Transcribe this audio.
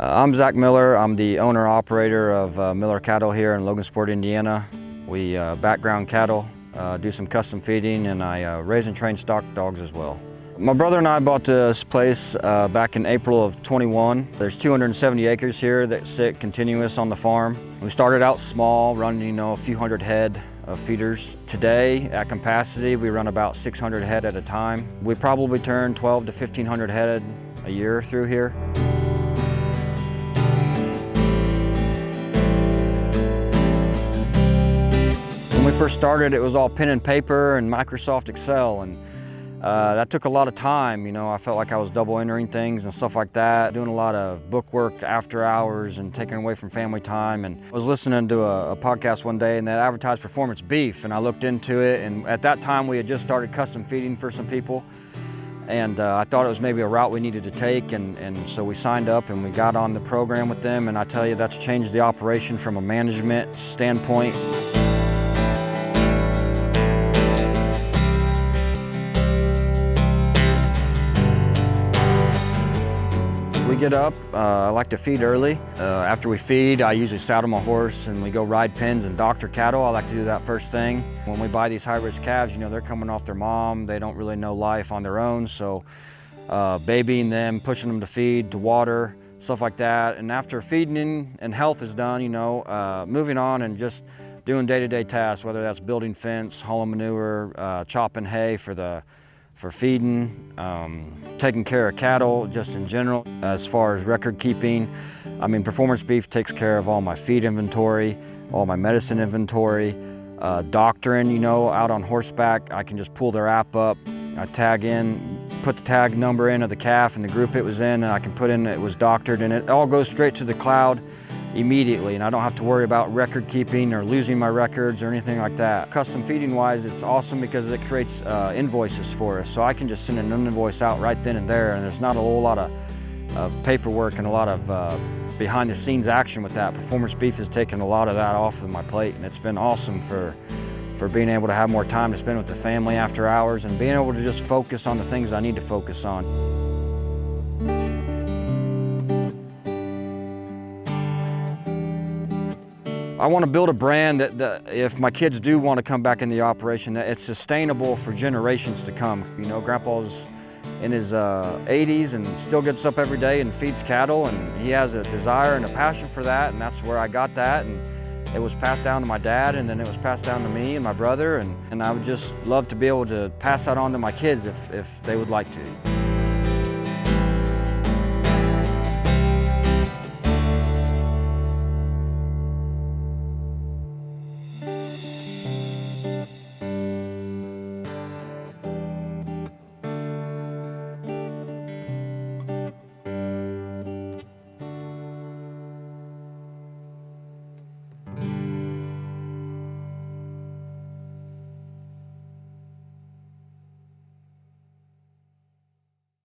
I'm Zach Miller. I'm the owner-operator of Miller Cattle here in Logansport, Indiana. We background cattle, do some custom feeding, and I raise and train stock dogs as well. My brother and I bought this place back in April of 21. There's 270 acres here that sit continuous on the farm. We started out small, running a few hundred head of feeders. Today, at capacity, we run about 600 head at a time. We probably turn 12 to 1,500 head a year through here. When we first started, it was all pen and paper and Microsoft Excel, and that took a lot of time. I felt like I was double entering things and stuff like that, doing a lot of book work after hours and taking away from family time. And I was listening to a podcast one day, and they advertised performance beef, and I looked into it, and at that time we had just started custom feeding for some people, and I thought it was maybe a route we needed to take, and so we signed up and we got on the program with them, and I tell you, that's changed the operation from a management standpoint. We get up, I like to feed early. After we feed, I usually saddle my horse and we go ride pens and doctor cattle. I like to do that first thing. When we buy these high-risk calves, they're coming off their mom. They don't really know life on their own, so babying them, pushing them to feed, to water, stuff like that. And after feeding and health is done, moving on and just doing day-to-day tasks, whether that's building fence, hauling manure, chopping hay for feeding, taking care of cattle just in general. As far as record keeping, Performance Beef takes care of all my feed inventory, all my medicine inventory, doctoring, out on horseback. I can just pull their app up, I tag in, put the tag number in of the calf and the group it was in, and I can put in it was doctored, and it all goes straight to the cloud immediately, and I don't have to worry about record keeping or losing my records or anything like that. Custom feeding wise, it's awesome because it creates invoices for us, so I can just send an invoice out right then and there, and there's not a whole lot of paperwork and a lot of behind the scenes action with that. Performance Beef has taken a lot of that off of my plate, and it's been awesome for being able to have more time to spend with the family after hours and being able to just focus on the things I need to focus on. I want to build a brand that if my kids do want to come back in the operation, that it's sustainable for generations to come. Grandpa's in his 80s and still gets up every day and feeds cattle, and he has a desire and a passion for that, and that's where I got that, and it was passed down to my dad, and then it was passed down to me and my brother, and I would just love to be able to pass that on to my kids if they would like to.